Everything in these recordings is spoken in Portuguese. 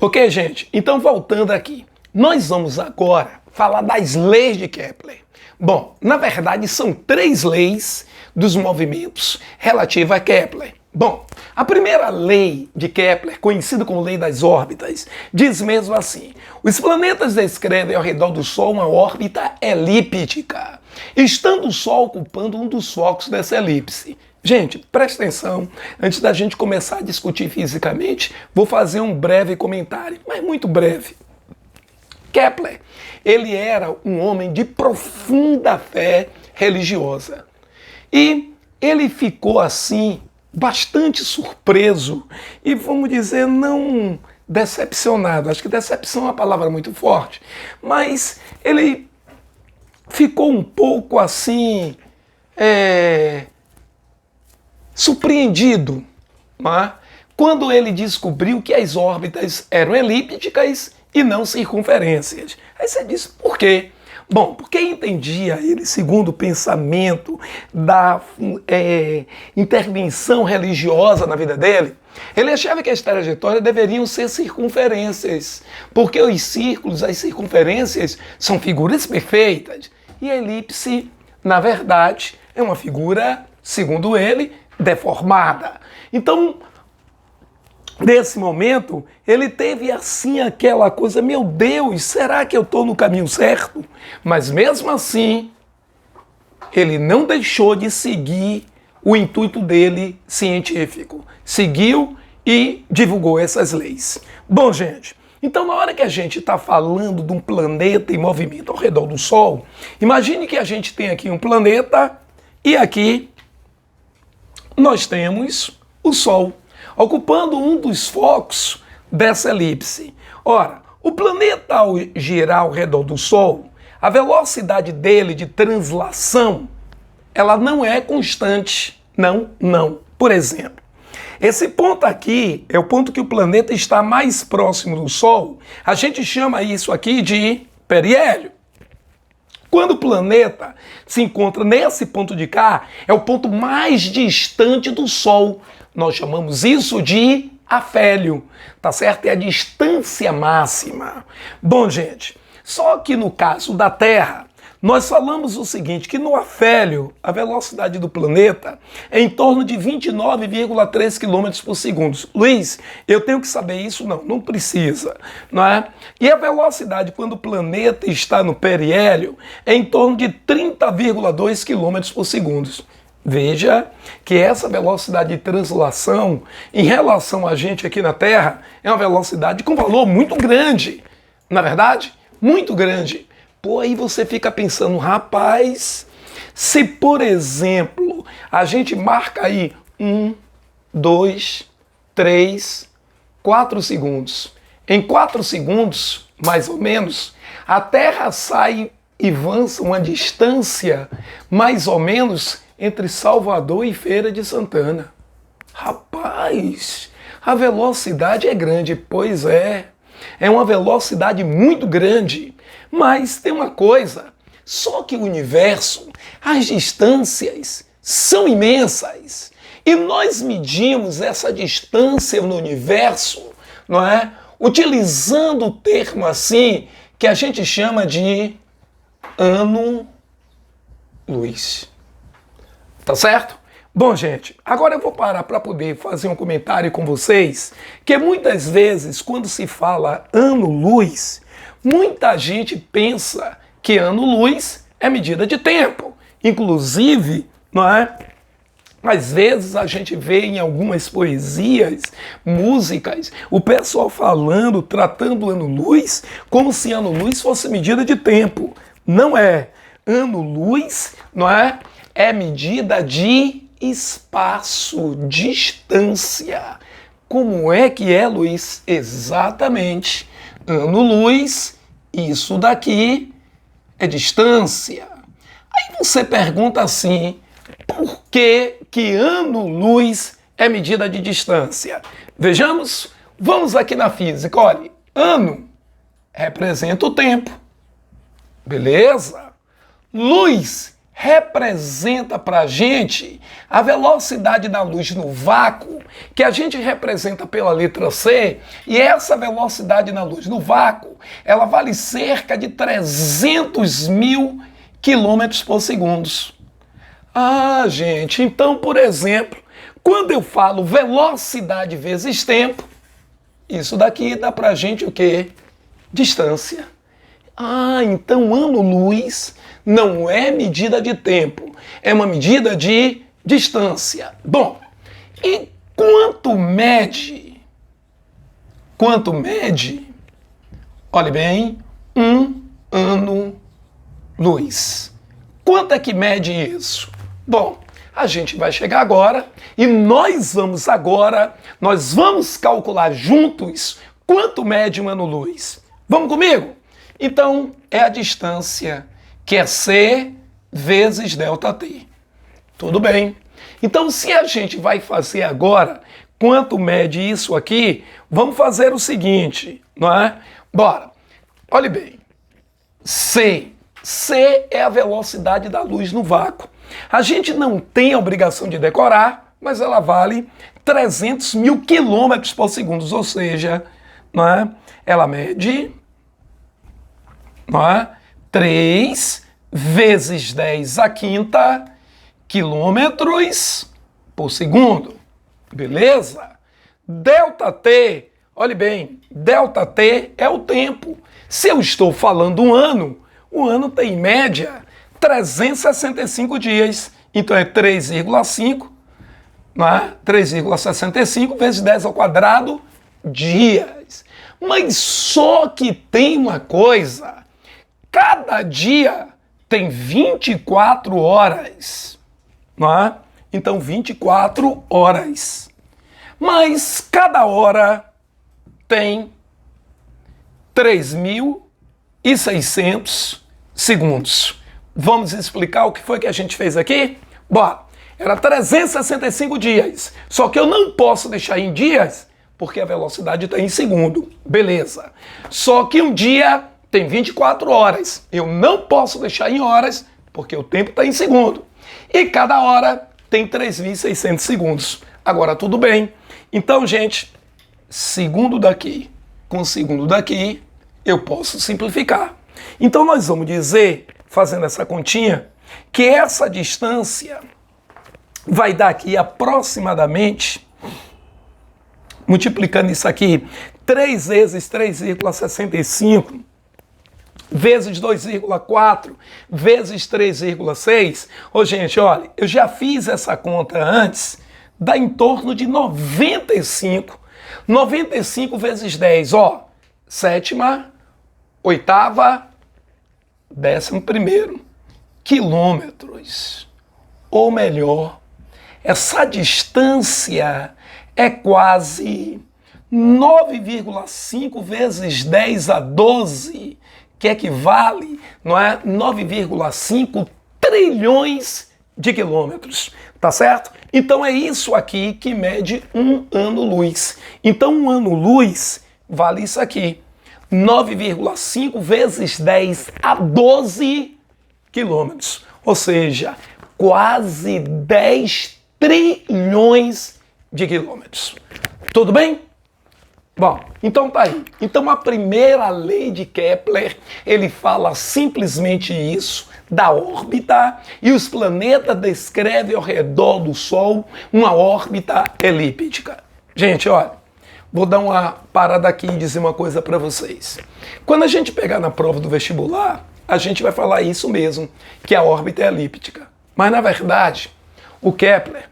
Ok, gente? Então, voltando aqui, nós vamos agora falar das leis de Kepler. Bom, na verdade, são 3 leis dos movimentos relativas a Kepler. Bom, a primeira lei de Kepler, conhecida como lei das órbitas, diz mesmo assim: os planetas descrevem ao redor do Sol uma órbita elíptica, estando o Sol ocupando um dos focos dessa elipse. Gente, presta atenção, antes da gente começar a discutir fisicamente, vou fazer um breve comentário, mas muito breve. Kepler, ele era um homem de profunda fé religiosa. E ele ficou assim, bastante surpreso e, vamos dizer, não decepcionado. Acho que decepção é uma palavra muito forte, mas ele ficou um pouco assim, surpreendido, né? Quando ele descobriu que as órbitas eram elípticas e não circunferências. Aí você diz, por quê? Bom, porque entendia ele, segundo o pensamento da intervenção religiosa na vida dele, ele achava que as trajetórias deveriam ser circunferências, porque os círculos, as circunferências, são figuras perfeitas. E a elipse, na verdade, é uma figura, segundo ele, deformada. Então, nesse momento, ele teve assim aquela coisa, meu Deus, será que eu estou no caminho certo? Mas mesmo assim, ele não deixou de seguir o intuito dele científico. Seguiu e divulgou essas leis. Bom, gente, então na hora que a gente está falando de um planeta em movimento ao redor do Sol, imagine que a gente tem aqui um planeta e aqui nós temos o Sol, ocupando um dos focos dessa elipse. Ora, o planeta, ao girar ao redor do Sol, a velocidade dele de translação, ela não é constante. Não. Por exemplo, esse ponto aqui é o ponto que o planeta está mais próximo do Sol. A gente chama isso aqui de periélio. Quando o planeta se encontra nesse ponto de cá, é o ponto mais distante do Sol. Nós chamamos isso de afélio, tá certo? É a distância máxima. Bom, gente, só que no caso da Terra, nós falamos o seguinte, que no afélio, a velocidade do planeta é em torno de 29,3 km por segundo. Luiz, eu tenho que saber isso? Não precisa, não é? E a velocidade quando o planeta está no periélio é em torno de 30,2 km por segundo. Veja que essa velocidade de translação em relação a gente aqui na Terra é uma velocidade com valor muito grande. Na verdade, muito grande. Pô, aí você fica pensando, rapaz, se por exemplo a gente marca aí 1, 2, 3, 4 segundos. Em 4 segundos, mais ou menos, a Terra sai e avança uma distância mais ou menos entre Salvador e Feira de Santana. Rapaz, a velocidade é grande, pois é. É uma velocidade muito grande. Mas tem uma coisa, só que o universo, as distâncias são imensas. E nós medimos essa distância no universo, não é? Utilizando o termo assim, que a gente chama de ano-luz. Tá certo? Bom, gente, agora eu vou parar para poder fazer um comentário com vocês, que muitas vezes, quando se fala ano-luz, muita gente pensa que ano-luz é medida de tempo. Inclusive, não é? Às vezes a gente vê em algumas poesias, músicas, o pessoal falando, tratando o ano-luz como se ano-luz fosse medida de tempo. Não é. Ano-luz, não é? É medida de espaço, distância. Como é que é, Luiz? Exatamente. Ano-luz, isso daqui é distância. Aí você pergunta assim, por que ano-luz é medida de distância? Vejamos, vamos aqui na física. Olha, ano representa o tempo. Beleza? Luz representa para a gente a velocidade da luz no vácuo, que a gente representa pela letra C, e essa velocidade na luz no vácuo, ela vale cerca de 300 mil quilômetros por segundo. Ah, gente, então, por exemplo, quando eu falo velocidade vezes tempo, isso daqui dá pra gente o quê? Distância. Ah, então ano-luz não é medida de tempo, é uma medida de distância. Bom, e quanto mede? Olhe bem, um ano-luz. Quanto é que mede isso? Bom, a gente vai chegar agora e nós vamos calcular juntos quanto mede um ano-luz. Vamos comigo? Então, é a distância, que é C vezes ΔT. Tudo bem. Então, se a gente vai fazer agora quanto mede isso aqui, vamos fazer o seguinte, não é? Bora. Olhe bem. C é a velocidade da luz no vácuo. A gente não tem a obrigação de decorar, mas ela vale 300 mil quilômetros por segundo, ou seja, não é? Ela mede, não é? 3 vezes 10 à quinta quilômetros por segundo. Beleza? ΔT, olhe bem, ΔT é o tempo. Se eu estou falando um ano, o ano tem em média 365 dias. Então é 3,5, não é? 3,65 vezes 10 ao quadrado dias. Mas só que tem uma coisa, cada dia tem 24 horas, não é? Então 24 horas. Mas cada hora tem 3.600 segundos. Vamos explicar o que foi que a gente fez aqui? Bora, era 365 dias, só que eu não posso deixar em dias, porque a velocidade está em segundo, beleza. Só que um dia tem 24 horas, eu não posso deixar em horas, porque o tempo está em segundo. E cada hora tem 3.600 segundos. Agora tudo bem. Então, gente, segundo daqui com segundo daqui, eu posso simplificar. Então nós vamos dizer, fazendo essa continha, que essa distância vai dar aqui aproximadamente, multiplicando isso aqui, 3 vezes 3,65 vezes 2,4 vezes 3,6. Ô, gente, olha, eu já fiz essa conta antes, dá em torno de 95. 95 vezes 10, ó, sétima, oitava, 11º quilômetros. Ou melhor, essa distância é quase 9,5 vezes 10 a 12, que equivale, não é, 9,5 trilhões de quilômetros, tá certo? Então é isso aqui que mede um ano-luz. Então um ano-luz vale isso aqui, 9,5 vezes 10 a 12 quilômetros, ou seja, quase 10 trilhões de quilômetros. Tudo bem? Bom, então tá aí. Então a primeira lei de Kepler, ele fala simplesmente isso, da órbita, e os planetas descrevem ao redor do Sol uma órbita elíptica. Gente, olha, vou dar uma parada aqui e dizer uma coisa para vocês. Quando a gente pegar na prova do vestibular, a gente vai falar isso mesmo, que a órbita é elíptica. Mas na verdade, o Kepler,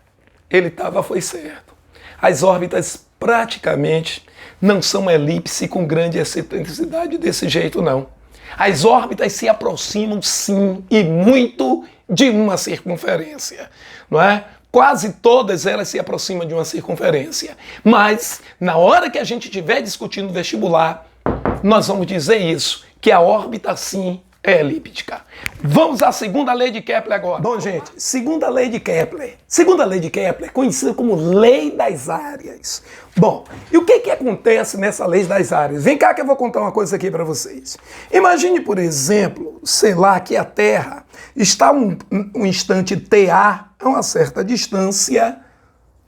ele foi certo. As órbitas praticamente não são elipse com grande excentricidade desse jeito, não. As órbitas se aproximam, sim, e muito de uma circunferência, não é? Quase todas elas se aproximam de uma circunferência. Mas, na hora que a gente estiver discutindo vestibular, nós vamos dizer isso, que a órbita, sim, é elíptica. Vamos à segunda lei de Kepler agora. Bom, gente, segunda lei de Kepler. Segunda lei de Kepler, conhecida como lei das áreas. Bom, e o que acontece nessa lei das áreas? Vem cá que eu vou contar uma coisa aqui para vocês. Imagine, por exemplo, sei lá, que a Terra está um instante TA a uma certa distância,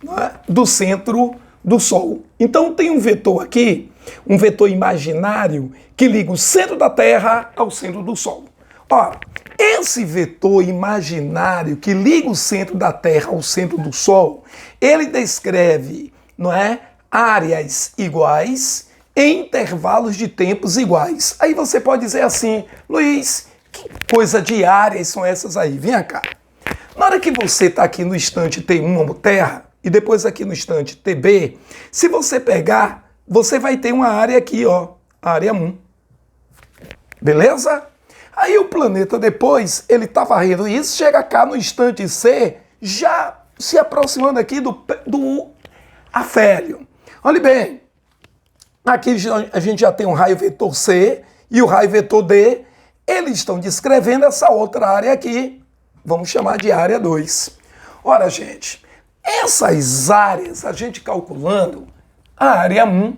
não é, do centro do Sol. Então tem um vetor aqui, um vetor imaginário que liga o centro da Terra ao centro do Sol. Ora, esse vetor imaginário que liga o centro da Terra ao centro do Sol, ele descreve, não é, áreas iguais em intervalos de tempos iguais. Aí você pode dizer assim, Luiz, que coisa de áreas são essas aí? Vem cá. Na hora que você está aqui no instante T1 como Terra, e depois aqui no instante TB, se você pegar, você vai ter uma área aqui, ó, área 1. Beleza? Aí o planeta depois, ele tá varrendo isso, chega cá no instante C, já se aproximando aqui do afélio. Olha bem, aqui a gente já tem um raio vetor C e o raio vetor D, eles estão descrevendo essa outra área aqui, vamos chamar de área 2. Ora, gente, essas áreas, a gente calculando, a área 1,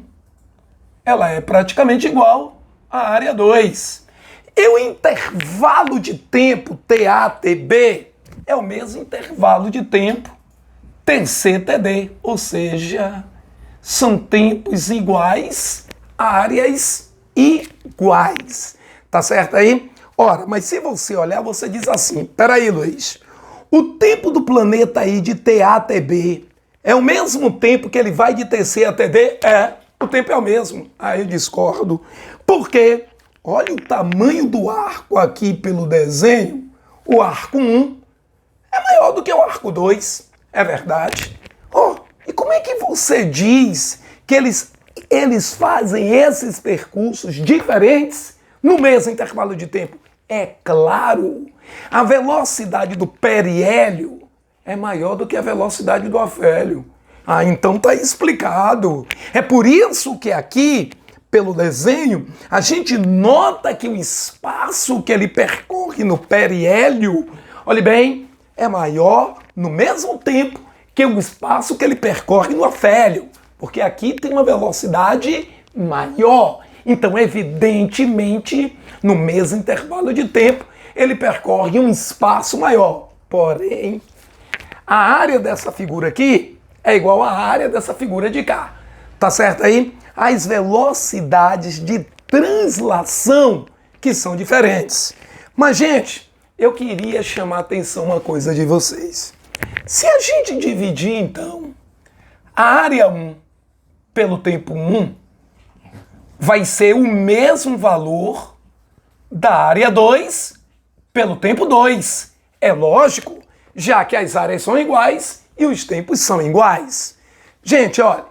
ela é praticamente igual à área 2. E o intervalo de tempo TATB é o mesmo intervalo de tempo TCTD, ou seja, são tempos iguais, áreas iguais. Tá certo aí? Ora, mas se você olhar, você diz assim, peraí, Luiz, o tempo do planeta aí de TATB é o mesmo tempo que ele vai de TC a TD? É, o tempo é o mesmo. Aí eu discordo. Por quê? Olha o tamanho do arco aqui pelo desenho. O arco 1 é maior do que o arco 2. É verdade. Oh, e como é que você diz que eles fazem esses percursos diferentes no mesmo intervalo de tempo? É claro, a velocidade do periélio é maior do que a velocidade do afélio. Ah, então tá explicado. É por isso que aqui, pelo desenho, a gente nota que o espaço que ele percorre no periélio, olhe bem, é maior no mesmo tempo que o espaço que ele percorre no afélio. Porque aqui tem uma velocidade maior. Então, evidentemente, no mesmo intervalo de tempo, ele percorre um espaço maior. Porém, a área dessa figura aqui é igual à área dessa figura de cá. Tá certo aí? As velocidades de translação que são diferentes. Mas, gente, eu queria chamar a atenção uma coisa de vocês. Se a gente dividir, então, a área 1 pelo tempo 1, vai ser o mesmo valor da área 2 pelo tempo 2. É lógico, já que as áreas são iguais e os tempos são iguais. Gente, olha,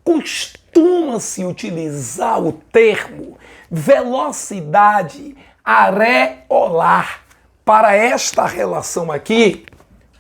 costuma-se utilizar o termo velocidade areolar para esta relação aqui,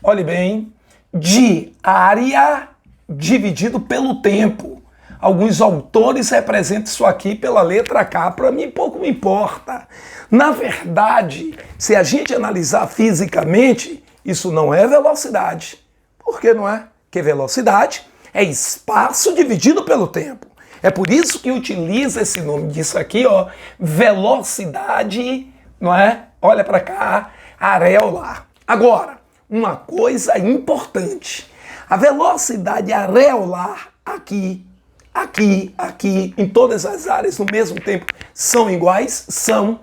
olhe bem, de área dividido pelo tempo. Alguns autores representam isso aqui pela letra K, para mim pouco me importa. Na verdade, se a gente analisar fisicamente, isso não é velocidade. Por que não é? Porque velocidade é espaço dividido pelo tempo. É por isso que utiliza esse nome disso aqui, ó, velocidade, não é? Olha para cá, areolar. Agora, uma coisa importante. A velocidade areolar aqui, em todas as áreas, no mesmo tempo, são iguais? São.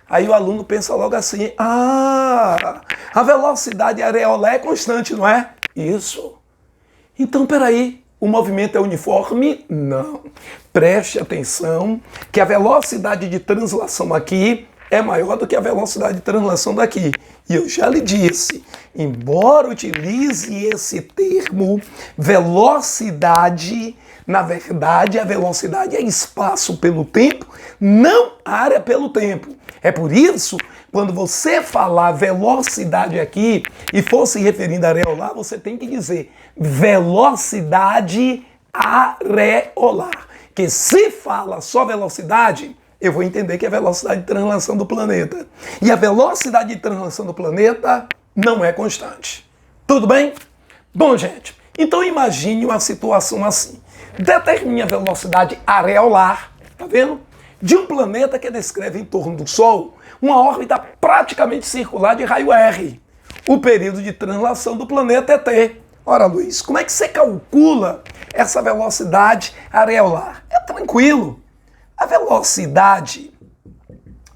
Aí o aluno pensa logo assim, a velocidade areolar é constante, não é? Isso. Então, peraí, o movimento é uniforme? Não. Preste atenção que a velocidade de translação aqui é maior do que a velocidade de translação daqui. E eu já lhe disse, embora utilize esse termo velocidade, na verdade a velocidade é espaço pelo tempo, não área pelo tempo. É por isso, quando você falar velocidade aqui e for se referindo a areolar, você tem que dizer velocidade areolar. Que se fala só velocidade, eu vou entender que é a velocidade de translação do planeta. E a velocidade de translação do planeta não é constante. Tudo bem? Bom, gente, então imagine uma situação assim. Determine a velocidade areolar, tá vendo? De um planeta que descreve em torno do Sol uma órbita praticamente circular de raio R. O período de translação do planeta é T. Ora, Luiz, como é que você calcula essa velocidade areolar? É tranquilo. A velocidade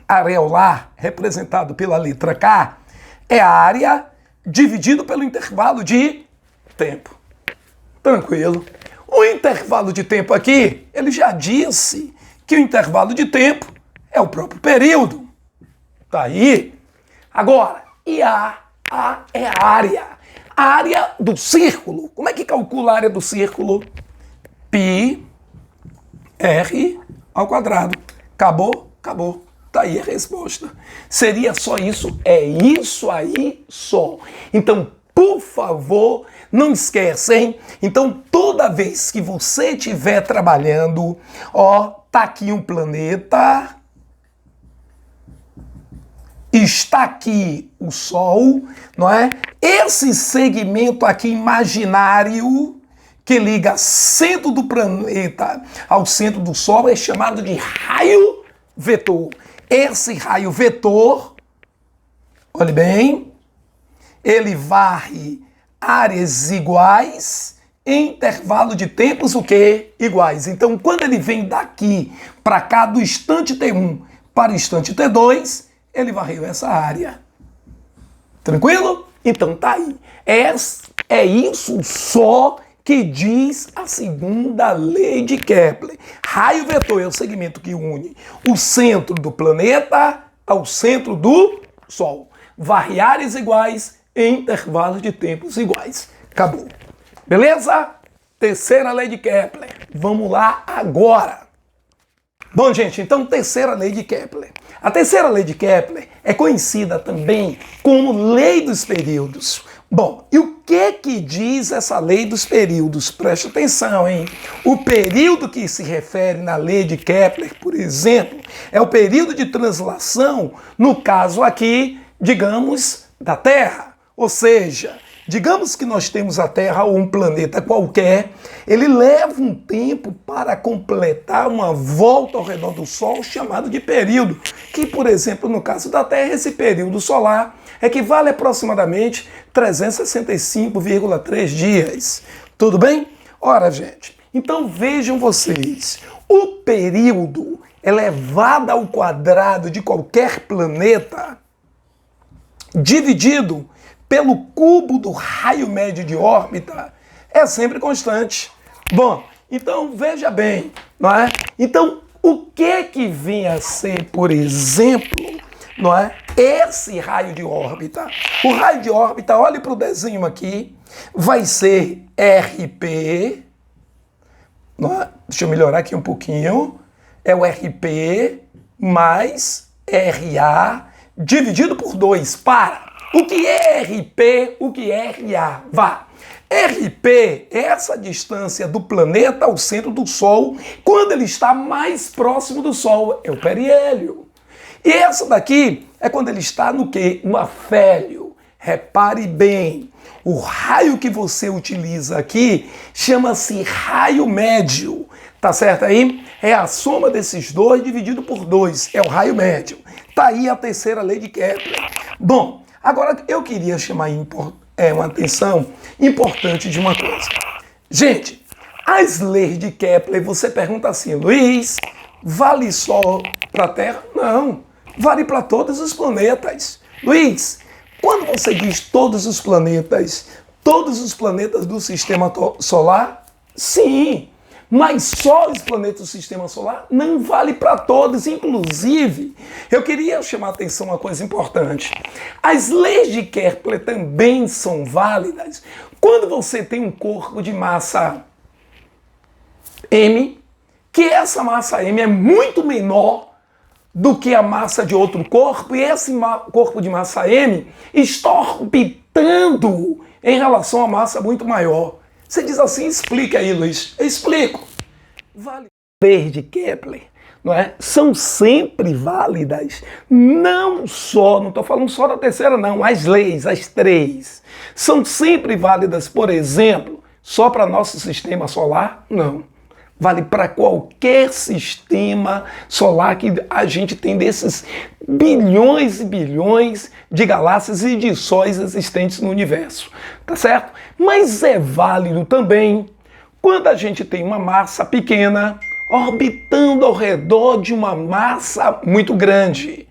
areolar, representado pela letra K, é a área dividido pelo intervalo de tempo. Tranquilo. O intervalo de tempo aqui, ele já disse que o intervalo de tempo é o próprio período. Tá aí. Agora, e A é a área. A área do círculo. Como é que calcula a área do círculo? Π R ao quadrado. Acabou? Acabou. Tá aí a resposta. Seria só isso? É isso aí só. Então, por favor, não esqueça, hein? Então, toda vez que você estiver trabalhando, ó, tá aqui um planeta, está aqui o Sol, não é? Esse segmento aqui imaginário que liga centro do planeta ao centro do Sol é chamado de raio vetor. Esse raio vetor, olhe bem, ele varre áreas iguais em intervalo de tempos o quê? Iguais. Então, quando ele vem daqui para cá, do instante T1 para o instante T2, ele varreu essa área. Tranquilo? Então tá aí. É isso só que diz a segunda lei de Kepler. Raio vetor é o segmento que une o centro do planeta ao centro do Sol. Varre áreas iguais em intervalos de tempos iguais. Acabou. Beleza? Terceira lei de Kepler. Vamos lá agora. Bom, gente, então terceira lei de Kepler. A terceira lei de Kepler é conhecida também como lei dos períodos. Bom, e o que diz essa lei dos períodos? Preste atenção, hein? O período que se refere na lei de Kepler, por exemplo, é o período de translação, no caso aqui, digamos, da Terra. Ou seja, digamos que nós temos a Terra ou um planeta qualquer, ele leva um tempo para completar uma volta ao redor do Sol chamado de período, que, por exemplo, no caso da Terra, esse período solar equivale a aproximadamente 365,3 dias. Tudo bem? Ora, gente, então vejam vocês, o período elevado ao quadrado de qualquer planeta, dividido pelo cubo do raio médio de órbita, é sempre constante. Bom, então veja bem, não é? Então, o que vem a ser, por exemplo, não é? Esse raio de órbita. O raio de órbita, olhe para o desenho aqui, vai ser RP, não é? Deixa eu melhorar aqui um pouquinho, é o RP mais RA dividido por 2, para. O que é RP, o que é RA? Vá. RP é essa distância do planeta ao centro do Sol quando ele está mais próximo do Sol, é o periélio. E essa daqui é quando ele está no quê? No afélio. Repare bem, o raio que você utiliza aqui chama-se raio médio, tá certo aí? É a soma desses dois dividido por 2, é o raio médio. Tá aí a terceira lei de Kepler. Bom, agora eu queria chamar uma atenção importante de uma coisa. Gente, as leis de Kepler, você pergunta assim, Luiz, vale só para a Terra? Não, vale para todos os planetas. Luiz, quando você diz todos os planetas do sistema solar? Sim, mas só os planetas do sistema solar não vale para todos. Inclusive, eu queria chamar a atenção uma coisa importante. As leis de Kepler também são válidas quando você tem um corpo de massa M, que essa massa M é muito menor do que a massa de outro corpo, e esse corpo de massa M está orbitando em relação a massa muito maior. Você diz assim, explica aí, Luiz. Eu explico. Vale lei de Kepler não é? São sempre válidas. Não estou falando só da terceira, não. As leis, as três, são sempre válidas, por exemplo, só para nosso sistema solar? Não. Vale para qualquer sistema solar que a gente tem desses bilhões e bilhões de galáxias e de sóis existentes no universo, tá certo? Mas é válido também quando a gente tem uma massa pequena orbitando ao redor de uma massa muito grande.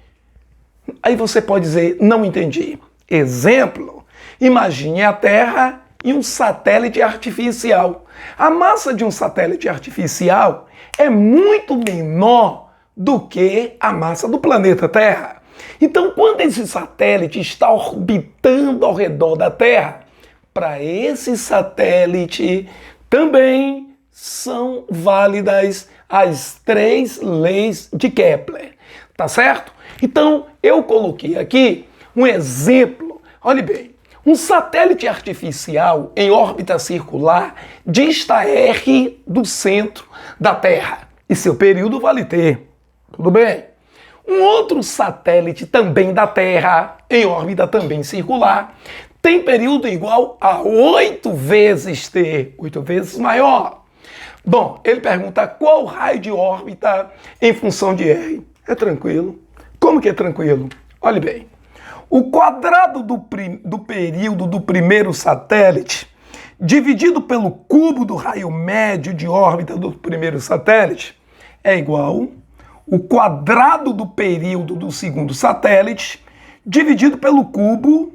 Aí você pode dizer, não entendi. Exemplo, imagine a Terra e um satélite artificial. A massa de um satélite artificial é muito menor do que a massa do planeta Terra. Então, quando esse satélite está orbitando ao redor da Terra, para esse satélite também são válidas as três leis de Kepler, tá certo? Então, eu coloquei aqui um exemplo. Olhe bem, um satélite artificial em órbita circular dista R do centro da Terra e seu período vale T. Tudo bem? Um outro satélite também da Terra, em órbita também circular, tem período igual a 8 vezes T, 8 vezes maior. Bom, ele pergunta qual o raio de órbita em função de R. É tranquilo. Como que é tranquilo? Olhe bem. O quadrado do período do primeiro satélite, dividido pelo cubo do raio médio de órbita do primeiro satélite, é igual o quadrado do período do segundo satélite, dividido pelo cubo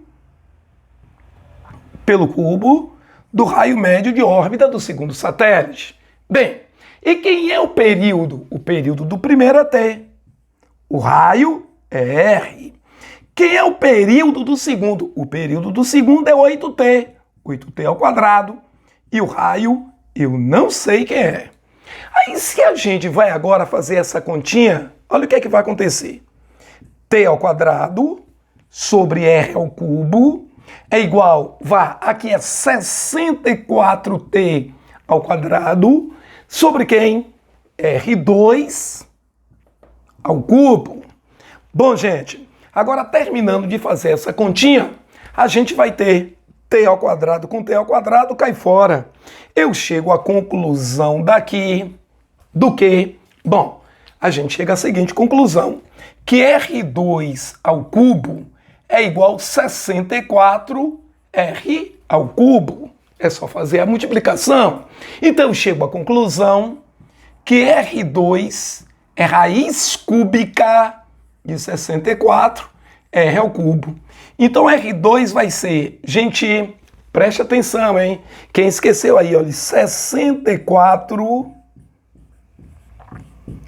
do raio médio de órbita do segundo satélite. Bem, e quem é o período? O período do primeiro é T. O raio é R. Quem é o período do segundo? O período do segundo é 8T. 8T ao quadrado. E o raio, eu não sei quem é. Aí, se a gente vai agora fazer essa continha, olha o que é que vai acontecer. T ao quadrado sobre R ao cubo é igual, aqui é 64T ao quadrado sobre quem? R2 ao cubo. Bom, gente, agora terminando de fazer essa continha, a gente vai ter T ao quadrado com T ao quadrado, cai fora. Eu chego à conclusão daqui do que? Bom, a gente chega à seguinte conclusão, que R2 ao cubo é igual a 64R ao cubo. É só fazer a multiplicação. Então eu chego à conclusão que R2 é raiz cúbica de 64 R ao cubo. Então R2 vai ser, gente, preste atenção, hein? Quem esqueceu aí, olha, 64,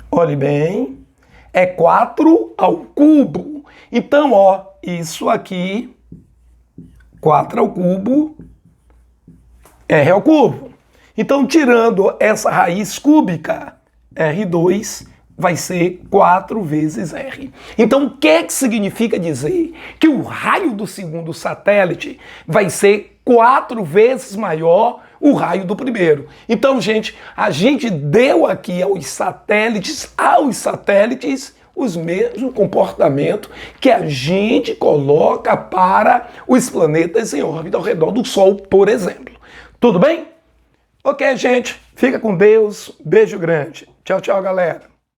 olhe bem, é 4 ao cubo. Então, ó, isso aqui, 4 ao cubo, R ao cubo. Então, tirando essa raiz cúbica, R2 vai ser 4 vezes R. Então, o que é que significa dizer que o raio do segundo satélite vai ser 4 vezes maior o raio do primeiro? Então, gente, a gente deu aqui aos satélites os mesmos comportamento que a gente coloca para os planetas em órbita ao redor do Sol, por exemplo. Tudo bem? Ok, gente. Fica com Deus. Beijo grande. Tchau, tchau, galera.